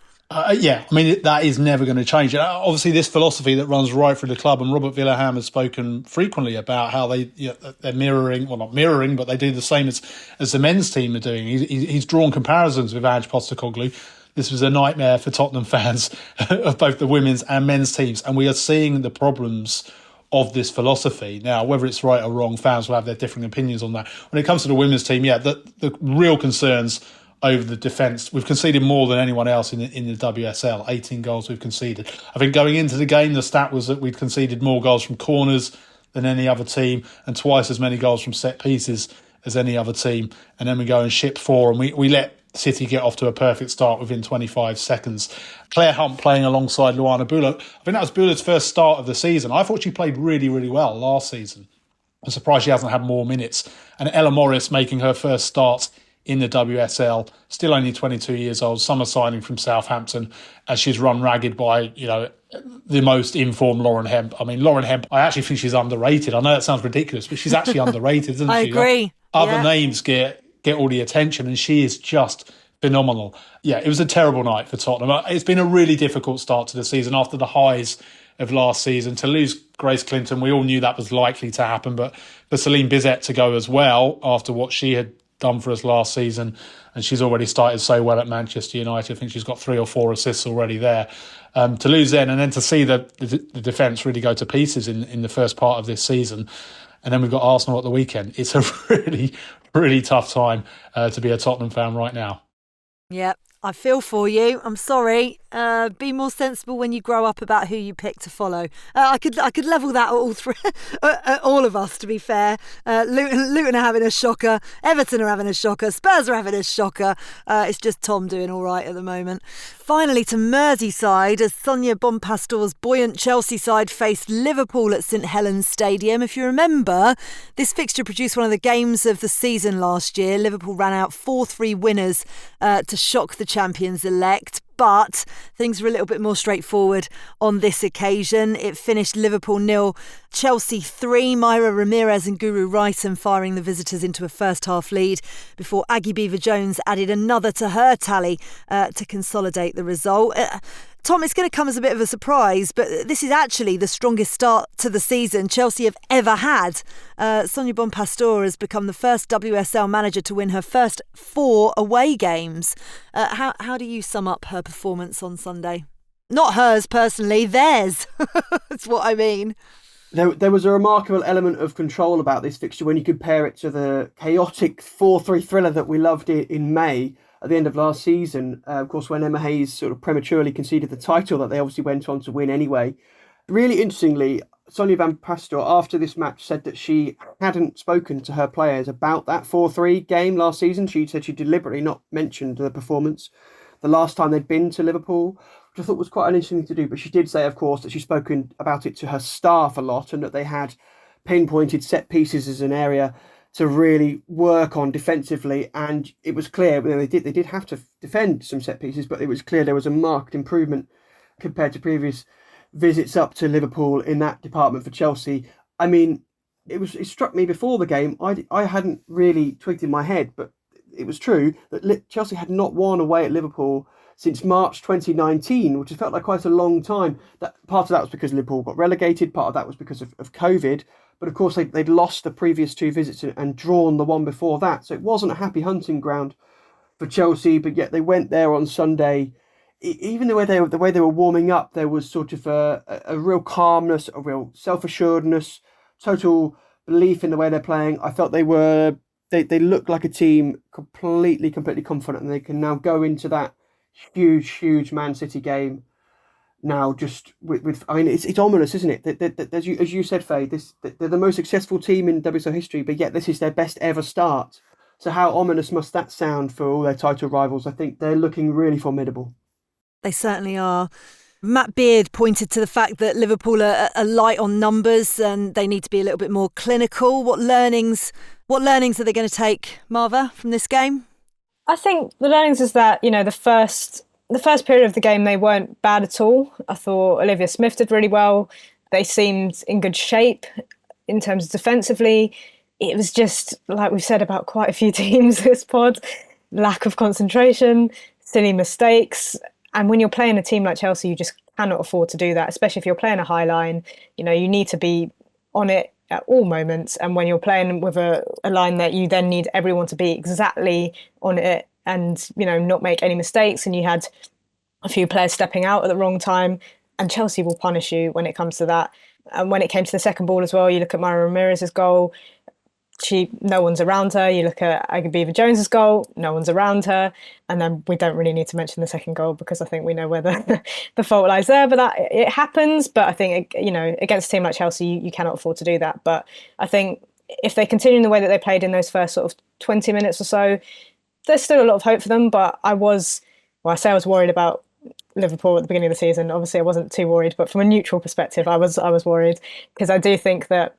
Speaker 5: Yeah, I mean, that is never going to change. Obviously, this philosophy that runs right through the club, and Robert Villahamn has spoken frequently about how they're mirroring, well, not mirroring, but they do the same as the men's team are doing. He's drawn comparisons with Ange Postecoglou. This was a nightmare for Tottenham fans of both the women's and men's teams, and we are seeing the problems of this philosophy. Now, whether it's right or wrong, fans will have their differing opinions on that. When it comes to the women's team, the real concerns over the defence. We've conceded more than anyone else in the WSL. 18 goals we've conceded. I think going into the game, the stat was that we'd conceded more goals from corners than any other team, and twice as many goals from set pieces as any other team. And then we go and ship 4, and we let City get off to a perfect start within 25 seconds. Claire Hunt playing alongside Luana Bulut. I think that was Bulut's first start of the season. I thought she played really, really well last season. I'm surprised she hasn't had more minutes. And Ella Morris making her first start in the WSL, still only 22 years old, summer signing from Southampton, as she's run ragged by, the most informed Lauren Hemp. I mean, Lauren Hemp, I actually think she's underrated. I know that sounds ridiculous, but she's actually underrated, isn't she?
Speaker 2: I agree.
Speaker 5: Other names get all the attention, and she is just phenomenal. Yeah, it was a terrible night for Tottenham. It's been a really difficult start to the season after the highs of last season. To lose Grace Clinton, we all knew that was likely to happen, but for Celine Bizet to go as well after what she had done for us last season, and she's already started so well at Manchester United. I think she's got 3 or 4 assists already there. To lose then, and then to see the defence really go to pieces in the first part of this season, and then we've got Arsenal at the weekend. It's a really, really tough time to be a Tottenham fan right now.
Speaker 2: Yeah, I feel for you. I'm sorry. Be more sensible when you grow up about who you pick to follow. I could level that at all three, at all of us. To be fair, Luton are having a shocker. Everton are having a shocker. Spurs are having a shocker. It's just Tom doing all right at the moment. Finally to Merseyside, as Sonia Bonpastor's buoyant Chelsea side faced Liverpool at St Helens Stadium. If you remember, this fixture produced one of the games of the season last year. Liverpool ran out 4-3 winners to shock the champions-elect. But things were a little bit more straightforward on this occasion. It finished Liverpool 0, Chelsea 3, Myra Ramirez and Guru Wrighton firing the visitors into a first-half lead before Aggie Beever-Jones added another to her tally to consolidate the result. Tom, it's going to come as a bit of a surprise, but this is actually the strongest start to the season Chelsea have ever had. Sonia Bonpastor has become the first WSL manager to win her first 4 away games. How do you sum up her performance on Sunday? Not hers personally, theirs. That's what I mean.
Speaker 3: There was a remarkable element of control about this fixture when you compare it to the chaotic 4-3 thriller that we loved in May at the end of last season. Of course, when Emma Hayes sort of prematurely conceded the title that they obviously went on to win anyway. Really interestingly, Sonia Van Pastor, after this match, said that she hadn't spoken to her players about that 4-3 game last season. She said she deliberately not mentioned the performance the last time they'd been to Liverpool, which I thought was quite an interesting thing to do. But she did say, of course, that she's spoken about it to her staff a lot and that they had pinpointed set pieces as an area to really work on defensively. And it was clear, they did have to defend some set pieces, but it was clear there was a marked improvement compared to previous visits up to Liverpool in that department for Chelsea. I mean, it struck me before the game, I hadn't really twigged in my head, but it was true that Chelsea had not won away at Liverpool since March 2019, which has felt like quite a long time. That part of that was because Liverpool got relegated, part of that was because of COVID, but of course they'd lost the previous 2 visits and drawn the one before that, so it wasn't a happy hunting ground for Chelsea, but yet they went there on Sunday. Even the way they were warming up, there was sort of a real calmness, a real self-assuredness, total belief in the way they're playing. I felt they looked like a team completely confident, and they can now go into that huge Man City game now just with I mean, it's ominous, isn't it? As you said, Faye, they're the most successful team in WSL history, but yet this is their best ever start. So how ominous must that sound for all their title rivals? I think they're looking really formidable.
Speaker 2: They certainly are. Matt Beard pointed to the fact that Liverpool are light on numbers and they need to be a little bit more clinical. What learnings are they going to take, Marva, from this game?
Speaker 4: I think the learnings is that, the first period of the game, they weren't bad at all. I thought Olivia Smith did really well. They seemed in good shape in terms of defensively. It was just, like we've said about quite a few teams this pod, lack of concentration, silly mistakes. And when you're playing a team like Chelsea, you just cannot afford to do that, especially if you're playing a high line. You need to be on it at all moments. And when you're playing with a line that you then need everyone to be exactly on it and, not make any mistakes. And you had a few players stepping out at the wrong time, and Chelsea will punish you when it comes to that. And when it came to the second ball as well, you look at Myra Ramirez's goal. No one's around her. You look at Aggie Beever-Jones's goal, no one's around her. And then we don't really need to mention the second goal because I think we know where the fault lies there. But that it happens. But I think, against a team like Chelsea, you cannot afford to do that. But I think if they continue in the way that they played in those first sort of 20 minutes or so, there's still a lot of hope for them. But I was worried about Liverpool at the beginning of the season. Obviously, I wasn't too worried. But from a neutral perspective, I was worried because I do think that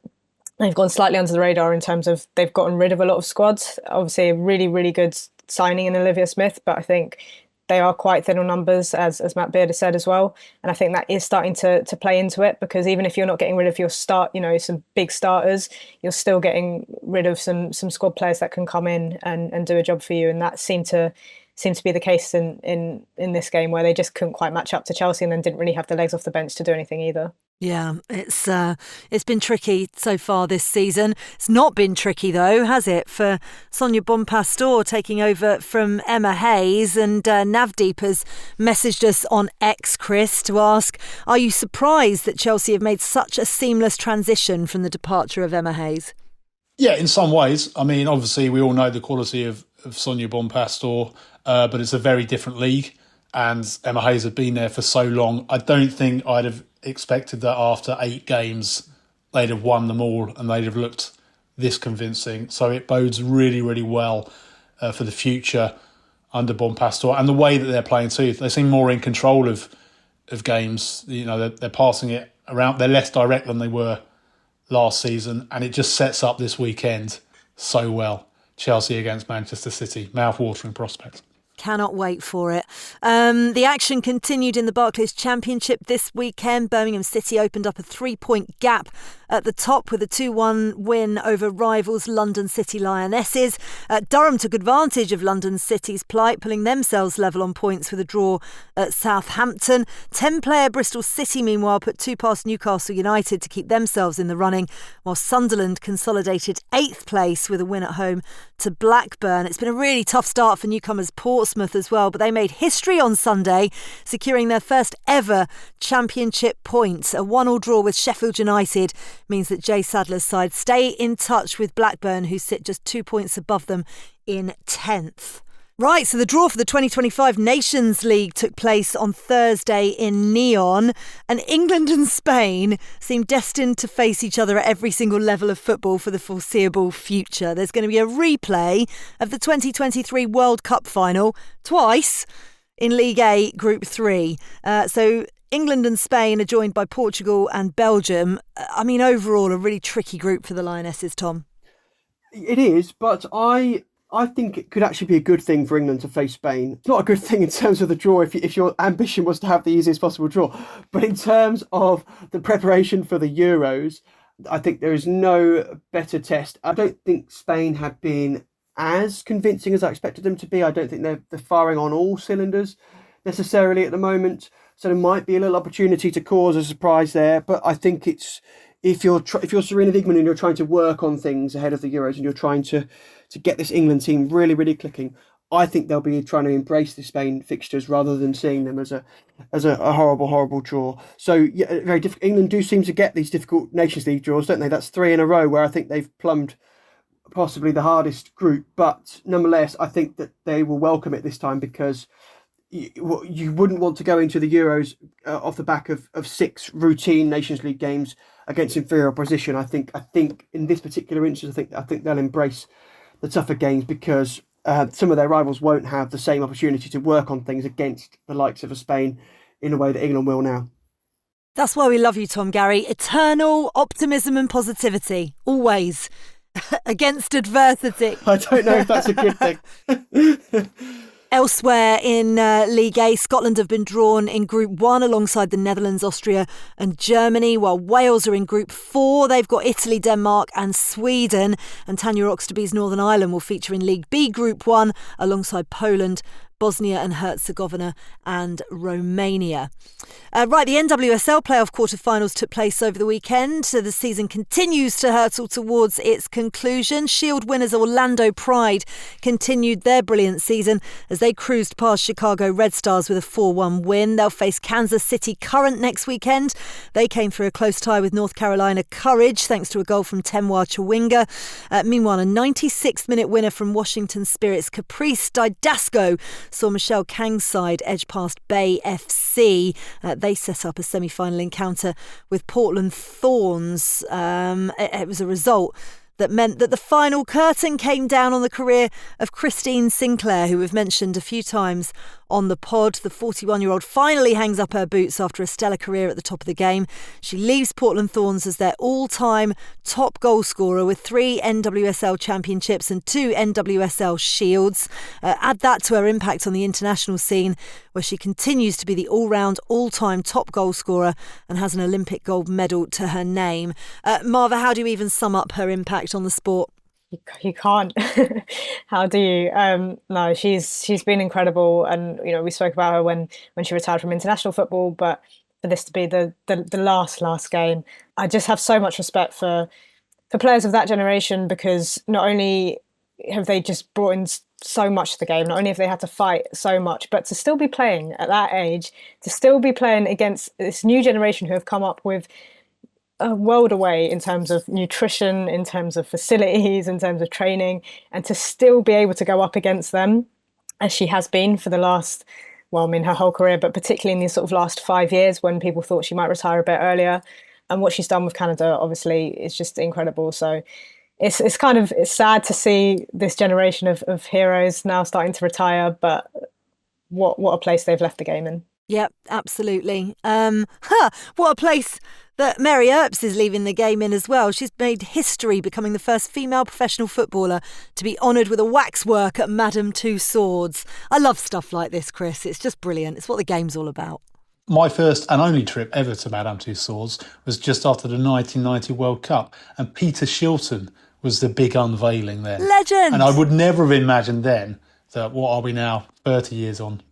Speaker 4: They've gone slightly under the radar in terms of they've gotten rid of a lot of squads. Obviously, a really, really good signing in Olivia Smith, but I think they are quite thin on numbers, as Matt Beard has said as well. And I think that is starting to play into it, because even if you're not getting rid of your some big starters, you're still getting rid of some squad players that can come in and do a job for you. And that seemed to be the case in this game, where they just couldn't quite match up to Chelsea and then didn't really have the legs off the bench to do anything either.
Speaker 2: Yeah, it's been tricky so far this season. It's not been tricky though, has it, for Sonia Bonpastor taking over from Emma Hayes? And Navdeep has messaged us on X, Chris, to ask, are you surprised that Chelsea have made such a seamless transition from the departure of Emma Hayes?
Speaker 5: Yeah, in some ways. I mean, obviously we all know the quality of Sonia Bonpastor, but it's a very different league, and Emma Hayes had been there for so long. I don't think I'd have expected that after 8 games they'd have won them all and they'd have looked this convincing. So it bodes really, really well for the future under Bonpastor, and the way that they're playing too. They seem more in control of games. You know, they're passing it around. They're less direct than they were last season, and it just sets up this weekend so well. Chelsea against Manchester City, mouth-watering prospects.
Speaker 2: Cannot wait for it. The action continued in the Barclays Championship this weekend. Birmingham City opened up a 3-point gap at the top with a 2-1 win over rivals London City Lionesses. Durham took advantage of London City's plight, pulling themselves level on points with a draw at Southampton. 10-player Bristol City, meanwhile, put 2 past Newcastle United to keep themselves in the running, while Sunderland consolidated 8th place with a win at home to Blackburn. It's been a really tough start for newcomers Portsmouth as well, but they made history on Sunday, securing their first ever championship points. A 1-1 draw with Sheffield United means that Jay Sadler's side stay in touch with Blackburn, who sit just 2 points above them in 10th. Right, so the draw for the 2025 Nations League took place on Thursday in Neon, and England and Spain seem destined to face each other at every single level of football for the foreseeable future. There's going to be a replay of the 2023 World Cup final twice in League A Group 3. So England and Spain are joined by Portugal and Belgium. I mean, overall, a really tricky group for the Lionesses, Tom.
Speaker 3: It is, but I think it could actually be a good thing for England to face Spain. It's not a good thing in terms of the draw if your ambition was to have the easiest possible draw. But in terms of the preparation for the Euros, I think there is no better test. I don't think Spain have been as convincing as I expected them to be. I don't think they're firing on all cylinders necessarily at the moment. So there might be a little opportunity to cause a surprise there. But I think it's if you're Serena Wigman and you're trying to work on things ahead of the Euros and you're trying to get this England team really, really clicking, I think they'll be trying to embrace the Spain fixtures rather than seeing them as a horrible, horrible draw. So yeah, very difficult. England do seem to get these difficult Nations League draws, don't they? That's 3 in a row where I think they've plumbed possibly the hardest group. But nonetheless, I think that they will welcome it this time, because you wouldn't want to go into the Euros off the back of 6 routine Nations League games against inferior opposition. I think in this particular instance, I think they'll embrace the tougher games, because some of their rivals won't have the same opportunity to work on things against the likes of a Spain in a way that England will now.
Speaker 2: That's why we love you, Tom, Garry. Eternal optimism and positivity, always, against adversity.
Speaker 3: I don't know if that's a good thing.
Speaker 2: Elsewhere in League A, Scotland have been drawn in Group 1 alongside the Netherlands, Austria and Germany, while Wales are in Group 4. They've got Italy, Denmark and Sweden. And Tanya Oxtoby's Northern Ireland will feature in League B Group 1 alongside Poland, Bosnia and Herzegovina and Romania. Right, the NWSL playoff quarterfinals took place over the weekend. So the season continues to hurtle towards its conclusion. Shield winners Orlando Pride continued their brilliant season as they cruised past Chicago Red Stars with a 4-1 win. They'll face Kansas City Current next weekend. They came through a close tie with North Carolina Courage thanks to a goal from Temwa Chawinga. Meanwhile, a 96th minute winner from Washington Spirit's Caprice Didasco saw Michelle Kang's side edge past Bay FC. They set up a semi-final encounter with Portland Thorns. It was a result that meant that the final curtain came down on the career of Christine Sinclair, who we've mentioned a few times on the pod. The 41-year-old finally hangs up her boots after a stellar career at the top of the game. She leaves Portland Thorns as their all-time top goal scorer with 3 NWSL championships and 2 NWSL shields. Add that to her impact on the international scene, where she continues to be the all-round, all-time top goal scorer and has an Olympic gold medal to her name. Marva, how do you even sum up her impact on the sport?
Speaker 4: You can't. How do you? No, she's been incredible, and we spoke about her when she retired from international football. But for this to be the last game, I just have so much respect for players of that generation, because not only have they just brought in so much to the game, not only have they had to fight so much, but to still be playing at that age, to still be playing against this new generation who have come up with a world away in terms of nutrition, in terms of facilities, in terms of training, and to still be able to go up against them as she has been for the last, her whole career, but particularly in these sort of last 5 years when people thought she might retire a bit earlier. And what she's done with Canada, obviously, is just incredible. So it's sad to see this generation of heroes now starting to retire, but what a place they've left the game in.
Speaker 2: Yep, absolutely. What a place that Mary Earps is leaving the game in as well. She's made history, becoming the first female professional footballer to be honoured with a waxwork at Madame Two Swords. I love stuff like this, Chris. It's just brilliant. It's what the game's all about.
Speaker 5: My first and only trip ever to Madame Two Swords was just after the 1990 World Cup, and Peter Shilton was the big unveiling there.
Speaker 2: Legend!
Speaker 5: And I would never have imagined then that, what are we now, over 30 years on,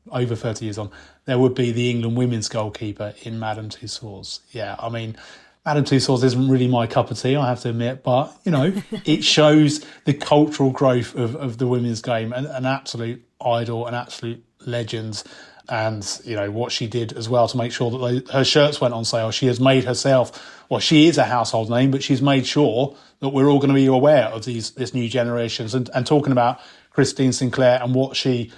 Speaker 5: there would be the England women's goalkeeper in Madame Two Swords. Yeah, I mean, Madame Two Swords isn't really my cup of tea, I have to admit, but, it shows the cultural growth of the women's game, and an absolute idol, an absolute legend, and, what she did as well to make sure that her shirts went on sale. She has made herself, she is a household name, but she's made sure that we're all going to be aware of this new generations, and talking about Christine Sinclair and what she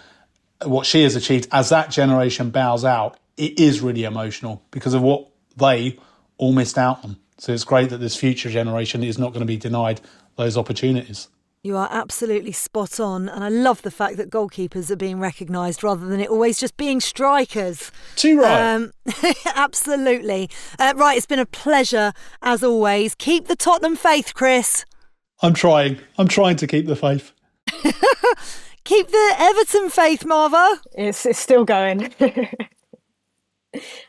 Speaker 5: has achieved as that generation bows out. It is really emotional because of what they all missed out on. So it's great that this future generation is not going to be denied those opportunities.
Speaker 2: You are absolutely spot on, and I love the fact that goalkeepers are being recognised rather than it always just being strikers.
Speaker 5: Too right.
Speaker 2: Absolutely. Right, it's been a pleasure as always. Keep the Tottenham faith, Chris.
Speaker 5: I'm trying to keep the faith.
Speaker 2: Keep the Everton faith, Marva.
Speaker 4: It's still going.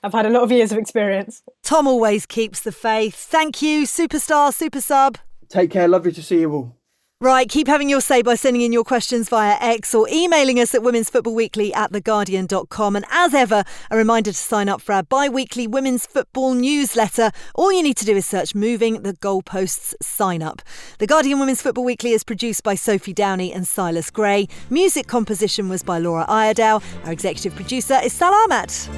Speaker 4: I've had a lot of years of experience.
Speaker 2: Tom always keeps the faith. Thank you, superstar, super sub.
Speaker 3: Take care. Lovely to see you all.
Speaker 2: Right, keep having your say by sending in your questions via X or emailing us at womensfootballweekly@theguardian.com. And as ever, a reminder to sign up for our bi-weekly women's football newsletter. All you need to do is search Moving the Goalposts sign up. The Guardian Women's Football Weekly is produced by Sophie Downey and Silas Gray. Music composition was by Laura Iredale. Our executive producer is Sal Ahmet.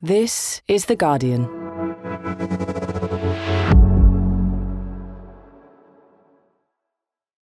Speaker 1: This is The Guardian.